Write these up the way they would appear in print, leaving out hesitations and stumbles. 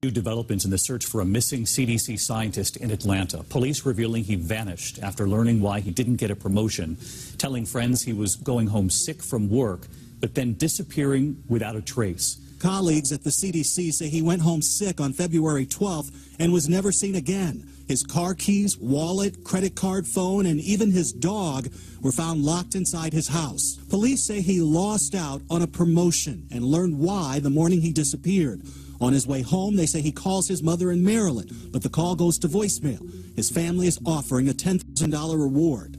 New developments in the search for a missing CDC scientist in Atlanta. Police revealing he vanished after learning why he didn't get a promotion, telling friends he was going home sick from work, but then disappearing without a trace. Colleagues at the CDC say he went home sick on February 12th and was never seen again. His car keys, wallet, credit card, phone, and even his dog were found locked inside his house. Police say he lost out on a promotion and learned why the morning he disappeared. On his way home, they say he calls his mother in Maryland, but the call goes to voicemail. His family is offering a $10,000 reward.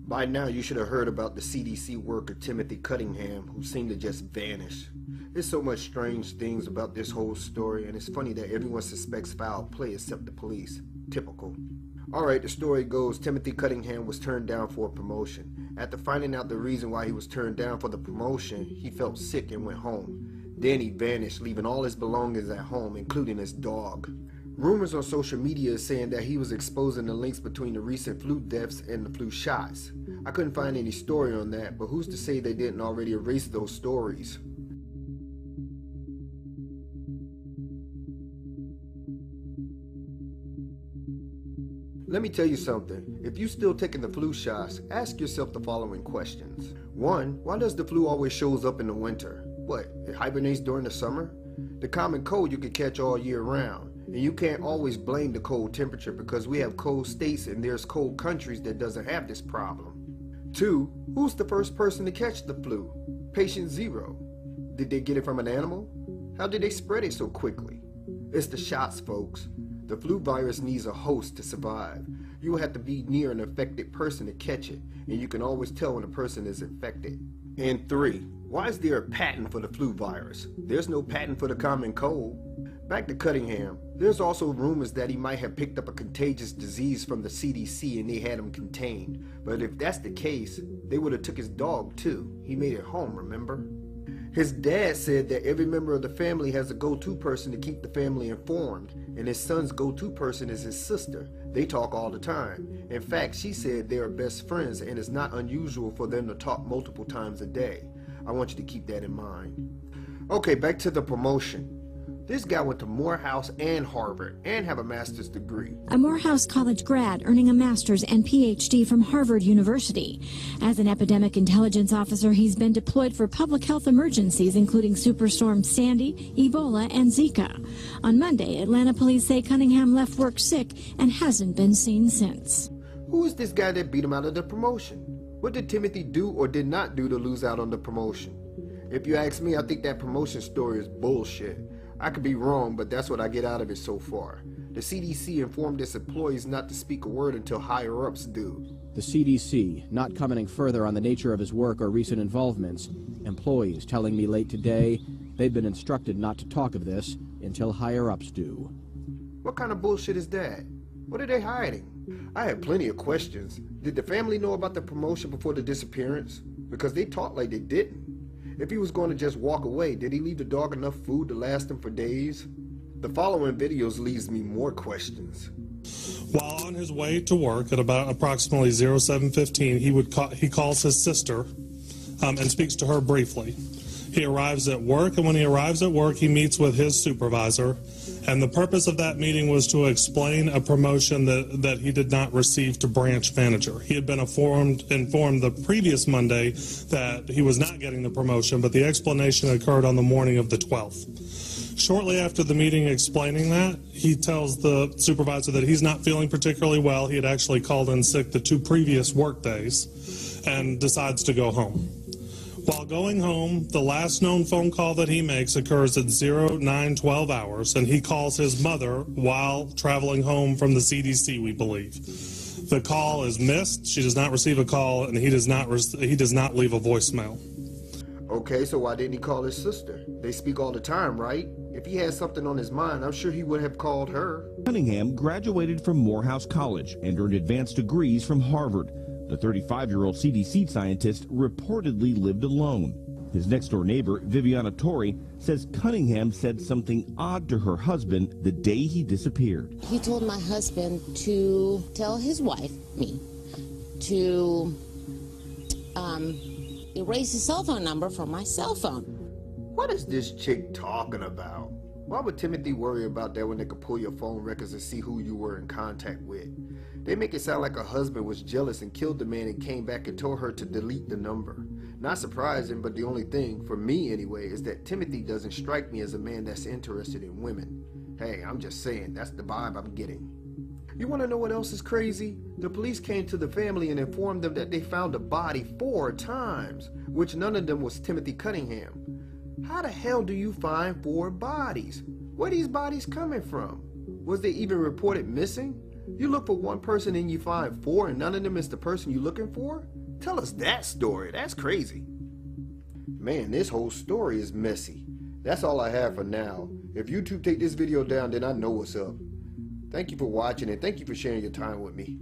By now, you should have heard about the CDC worker Timothy Cunningham, who seemed to just vanish. There's so much strange things about this whole story, and it's funny that everyone suspects foul play except the police. Typical. Alright, the story goes, Timothy Cunningham was turned down for a promotion. After finding out the reason why he was turned down for the promotion, he felt sick and went home. Then he vanished, leaving all his belongings at home, including his dog. Rumors on social media are saying that he was exposing the links between the recent flu deaths and the flu shots. I couldn't find any story on that, but who's to say they didn't already erase those stories? Let me tell you something. If you're still taking the flu shots, ask yourself the following questions. 1. Why does the flu always shows up in the winter? What, it hibernates during the summer? The common cold you can catch all year round. And you can't always blame the cold temperature because we have cold states and there's cold countries that doesn't have this problem. 2. Who's the first person to catch the flu? Patient 0. Did they get it from an animal? How did they spread it so quickly? It's the shots, folks. The flu virus needs a host to survive. You will have to be near an affected person to catch it, and you can always tell when a person is infected. And 3. Why is there a patent for the flu virus? There's no patent for the common cold. Back to Cunningham, there's also rumors that he might have picked up a contagious disease from the CDC and they had him contained. But if that's the case, they would have took his dog too. He made it home, remember? His dad said that every member of the family has a go-to person to keep the family informed, and his son's go-to person is his sister. They talk all the time. In fact, she said they are best friends and it's not unusual for them to talk multiple times a day. I want you to keep that in mind. Okay, back to the promotion. This guy went to Morehouse and Harvard and have a master's degree. A Morehouse College grad earning a master's and PhD from Harvard University. As an epidemic intelligence officer, he's been deployed for public health emergencies, including Superstorm Sandy, Ebola, and Zika. On Monday, Atlanta police say Cunningham left work sick and hasn't been seen since. Who is this guy that beat him out of the promotion? What did Timothy do or did not do to lose out on the promotion? If you ask me, I think that promotion story is bullshit. I could be wrong, but that's what I get out of it so far. The CDC informed its employees not to speak a word until higher-ups do. The CDC not commenting further on the nature of his work or recent involvements. Employees telling me late today they've been instructed not to talk of this until higher-ups do. What kind of bullshit is that? What are they hiding? I have plenty of questions. Did the family know about the promotion before the disappearance? Because they talked like they didn't. If he was going to just walk away, did he leave the dog enough food to last him for days? The following videos leaves me more questions. While on his way to work at about approximately 07:15, he calls his sister and speaks to her briefly. He arrives at work, and when he arrives at work, he meets with his supervisor. And the purpose of that meeting was to explain a promotion that he did not receive to branch manager. He had been informed the previous Monday that he was not getting the promotion, but the explanation occurred on the morning of the 12th. Shortly after the meeting explaining that, he tells the supervisor that he's not feeling particularly well. He had actually called in sick the 2 previous work days and decides to go home. While going home, the last known phone call that he makes occurs at 09:12 hours, and he calls his mother while traveling home from the CDC, we believe. The call is missed. She does not receive a call, and he does not leave a voicemail. Okay, so why didn't he call his sister? They speak all the time, right? If he had something on his mind, I'm sure he would have called her. Cunningham graduated from Morehouse College and earned advanced degrees from Harvard. The 35-year-old CDC scientist reportedly lived alone. His next-door neighbor, Viviana Torrey, says Cunningham said something odd to her husband the day he disappeared. He told my husband to tell his wife, me, to erase his cell phone number from my cell phone. What is this chick talking about? Why would Timothy worry about that when they could pull your phone records and see who you were in contact with? They make it sound like a husband was jealous and killed the man and came back and told her to delete the number. Not surprising, but the only thing, for me anyway, is that Timothy doesn't strike me as a man that's interested in women. Hey, I'm just saying, that's the vibe I'm getting. You want to know what else is crazy? The police came to the family and informed them that they found a body 4 times, which none of them was Timothy Cunningham. How the hell do you find 4 bodies? Where are these bodies coming from? Was they even reported missing? You look for one person and you find 4 and none of them is the person you're looking for? Tell us that story. That's crazy. Man, this whole story is messy. That's all I have for now. If YouTube take this video down, then I know what's up. Thank you for watching and thank you for sharing your time with me.